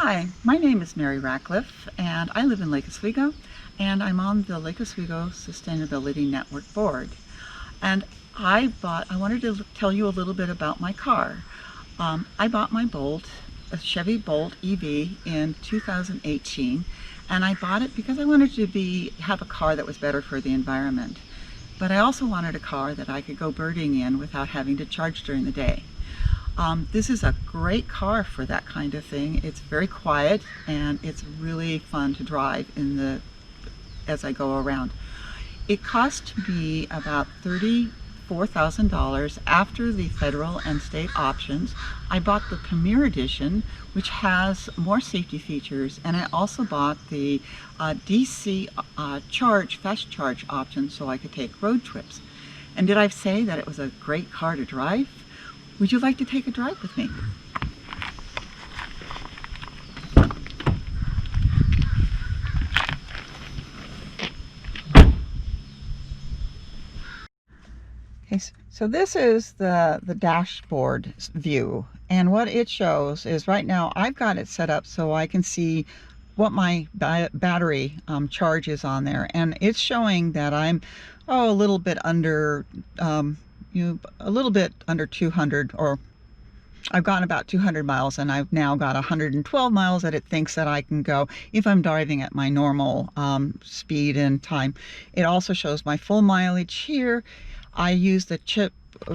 Hi, my name is Mary Ratcliffe and I live in Lake Oswego and I'm on the Lake Oswego Sustainability Network board. And I wanted to tell you a little bit about my car. I bought my Bolt, a Chevy Bolt EV in 2018, and I bought it because I wanted to have a car that was better for the environment. But I also wanted a car that I could go birding in without having to charge during the day. This is a great car for that kind of thing. It's very quiet and it's really fun to drive as I go around. It cost me about $34,000 after the federal and state options. I bought the Premier Edition, which has more safety features, and I also bought the DC fast charge option so I could take road trips. And did I say that it was a great car to drive? Would you like to take a drive with me? Okay, so this is the dashboard view, and what it shows is right now I've got it set up so I can see what my battery charge is on there, and it's showing that I'm a little bit under a little bit under 200, or I've gotten about 200 miles and I've now got 112 miles that it thinks that I can go if I'm driving at my normal speed and time. It also shows my full mileage here. I use the chip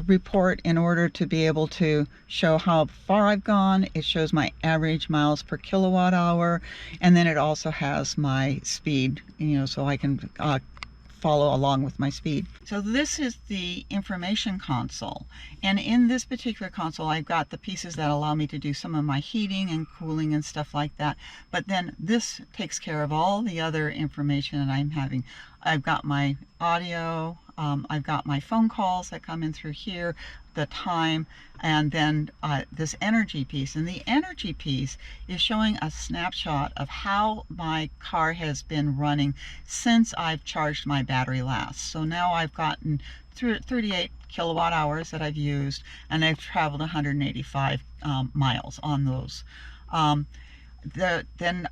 report in order to be able to show how far I've gone. It shows my average miles per kilowatt hour, and then it also has my speed, so I can follow along with my speed. So this is the information console, and in this particular console I've got the pieces that allow me to do some of my heating and cooling and stuff like that, but then this takes care of all the other information that I'm having. I've got my audio, I've got my phone calls that come in through here, the time, and then this energy piece. And the energy piece is showing a snapshot of how my car has been running since I've charged my battery last. So now I've gotten 38 kilowatt hours that I've used, and I've traveled 185 miles on those. Then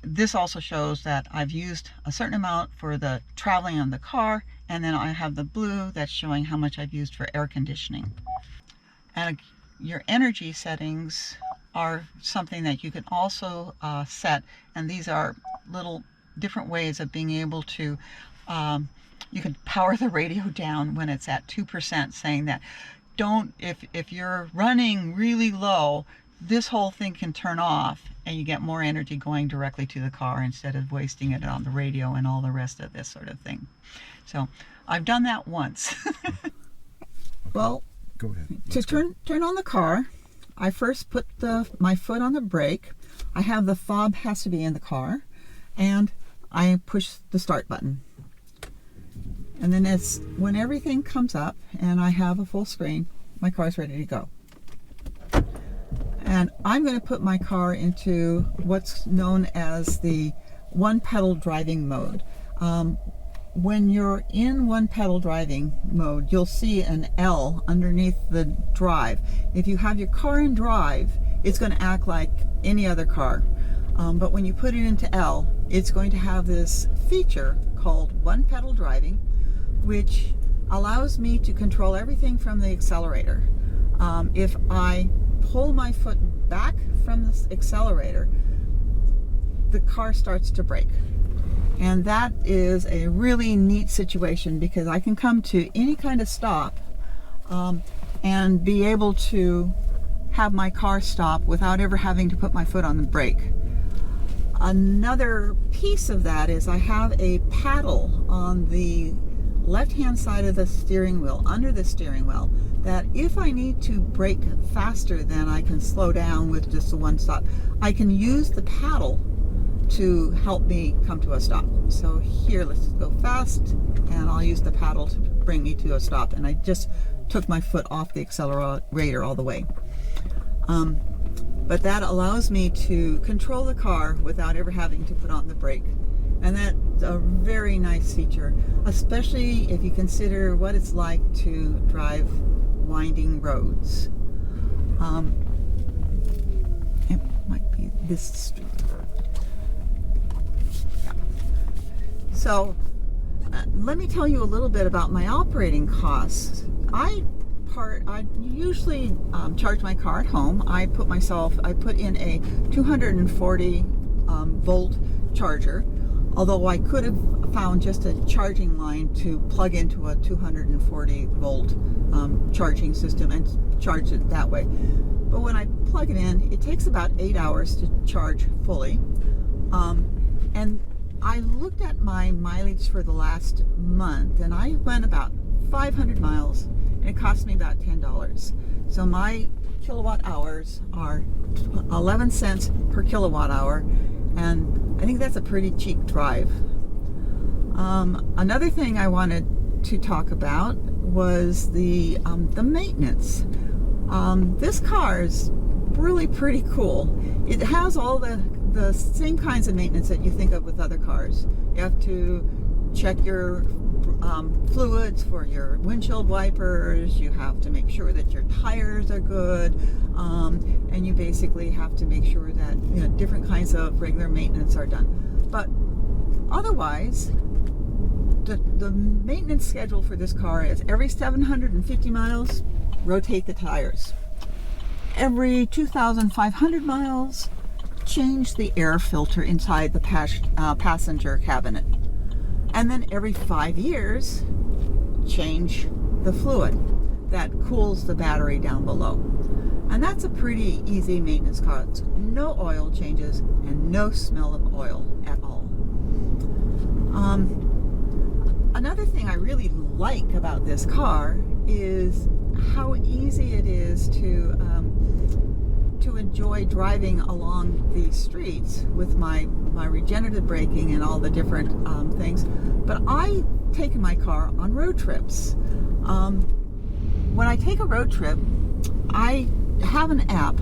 this also shows that I've used a certain amount for the traveling on the car, and then I have the blue that's showing how much I've used for air conditioning. And your energy settings are something that you can also set, and these are little different ways of being able to you can power the radio down when it's at 2%, saying that if you're running really low, this whole thing can turn off and you get more energy going directly to the car instead of wasting it on the radio and all the rest of this sort of thing. So I've done that once. Well, go ahead. To turn on the car, I first put my foot on the brake. I have the fob has to be in the car, and I push the start button. And then when everything comes up and I have a full screen, my car's ready to go. And I'm going to put my car into what's known as the one pedal driving mode. When you're in one pedal driving mode, you'll see an L underneath the drive. If you have your car in drive, it's going to act like any other car. But when you put it into L, it's going to have this feature called one pedal driving, which allows me to control everything from the accelerator. If I pull my foot back from the accelerator, the car starts to brake. And that is a really neat situation because I can come to any kind of stop and be able to have my car stop without ever having to put my foot on the brake. Another piece of that is I have a paddle on the left-hand side of the steering wheel, under the steering wheel, that if I need to brake faster than I can slow down with just the one stop, I can use the paddle to help me come to a stop. So here, let's go fast, and I'll use the paddle to bring me to a stop. And I just took my foot off the accelerator all the way. But that allows me to control the car without ever having to put on the brake. And that's a very nice feature, especially if you consider what it's like to drive winding roads. It might be this. Yeah. So let me tell you a little bit about my operating costs. I usually charge my car at home. I put in a 240 volt charger, although I could have found just a charging line to plug into a 240 volt charging system and charge it that way. But when I plug it in, it takes about 8 hours to charge fully. And I looked at my mileage for the last month, and I went about 500 miles, and it cost me about $10. So my kilowatt hours are 11 cents per kilowatt hour, and I think that's a pretty cheap drive. Another thing I wanted to talk about was the maintenance. This car is really pretty cool. It has all the same kinds of maintenance that you think of with other cars. You have to check your fluids for your windshield wipers. You have to make sure that your tires are good, and you basically have to make sure that different kinds of regular maintenance are done. But otherwise, the maintenance schedule for this car is every 750 miles, rotate the tires. Every 2,500 miles, change the air filter inside the passenger cabinet. And then every 5 years, change the fluid that cools the battery down below. And that's a pretty easy maintenance cost. No oil changes and no smell of oil at all. Another thing I really like about this car is how easy it is to enjoy driving along the streets with my regenerative braking and all the different things. But I take my car on road trips. When I take a road trip, I have an app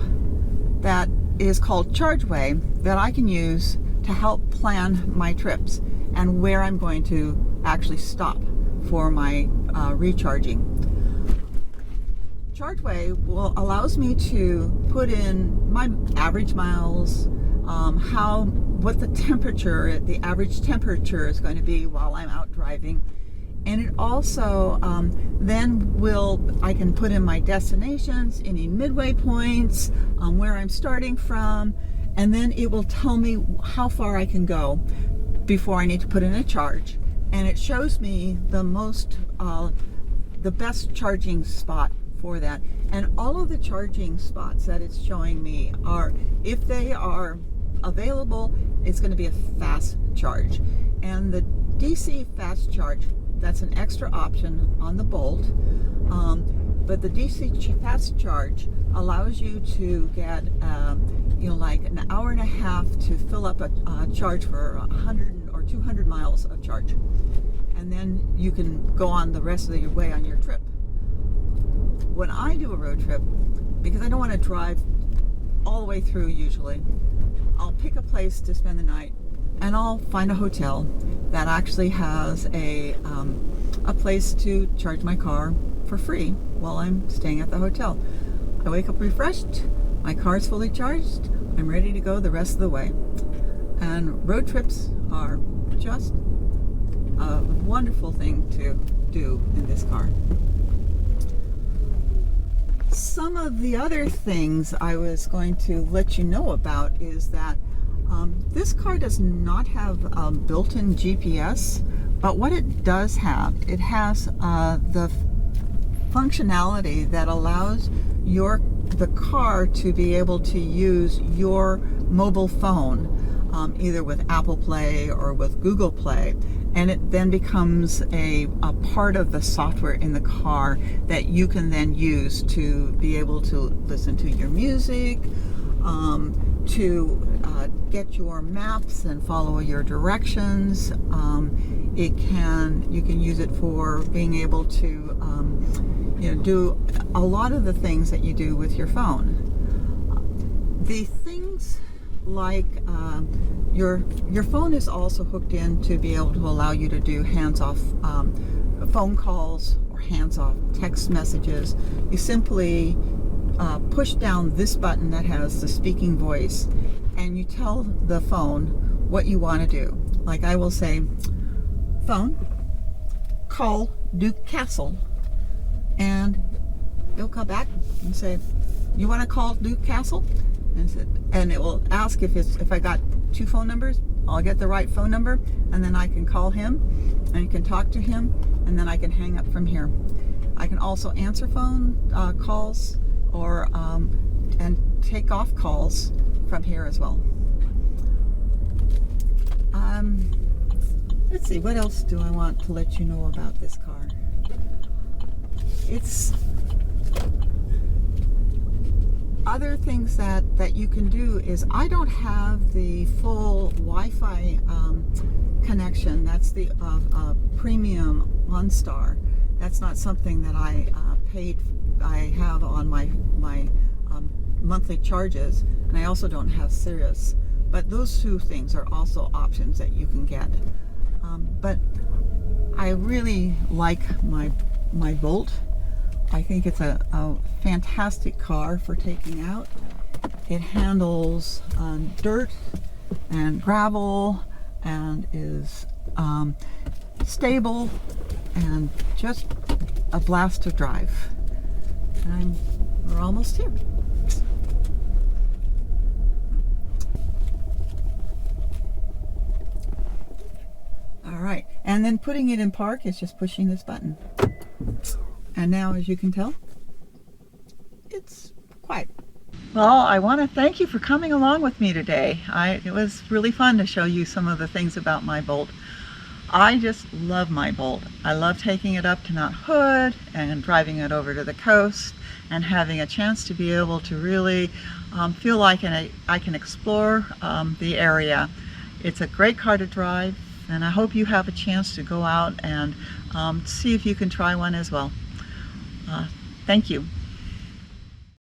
that is called ChargeWay that I can use to help plan my trips and where I'm going to actually stop for my recharging. ChargeWay allows me to put in my average miles, what the average temperature is going to be while I'm out driving, and it also I can put in my destinations, any midway points, where I'm starting from, and then it will tell me how far I can go before I need to put in a charge, and it shows me the best charging spot for that. And all of the charging spots that it's showing me are, if they are available, it's going to be a fast charge. And the DC fast charge, that's an extra option on the Bolt. But the DC fast charge allows you to get like an hour and a half to fill up a charge for 100 or 200 miles of charge, and then you can go on the rest of your way on your trip. When I do a road trip, because I don't want to drive all the way through usually, I'll pick a place to spend the night, and I'll find a hotel that actually has a place to charge my car for free while I'm staying at the hotel. I wake up refreshed, my car's fully charged, I'm ready to go the rest of the way. And road trips are just a wonderful thing to do in this car. Some of the other things I was going to let you know about is that this car does not have built-in GPS, but what it does have, it has the functionality that allows the car to be able to use your mobile phone, either with Apple Play or with Google Play, and it then becomes a part of the software in the car that you can then use to be able to listen to your music, to get your maps and follow your directions. You can use it for being able to do a lot of the things that you do with your phone. The things like your phone is also hooked in to be able to allow you to do hands-off phone calls or hands-off text messages. You simply push down this button that has the speaking voice, and you tell the phone what you want to do. Like I will say, phone, call Duke Castle, and it'll come back and say, you want to call Duke Castle? And it will ask if I got 2 phone numbers. I'll get the right phone number, and then I can call him, and you can talk to him, and then I can hang up from here. I can also answer phone calls or and take off calls from here as well. Let's see, what else do I want to let you know about this car? It's other things that you can do is, I don't have the full Wi-Fi connection. That's the premium OnStar. That's not something that I have on my monthly charges, and I also don't have Sirius. But those 2 things are also options that you can get. But I really like my Bolt. I think it's a fantastic car for taking out. It handles dirt and gravel and is stable and just a blast to drive. And we're almost here. All right, and then putting it in park is just pushing this button. And now, as you can tell, it's quiet. Well, I want to thank you for coming along with me today. It was really fun to show you some of the things about my Bolt. I just love my Bolt. I love taking it up to Mount Hood and driving it over to the coast and having a chance to be able to really feel like I can explore the area. It's a great car to drive, and I hope you have a chance to go out and see if you can try one as well. Thank you.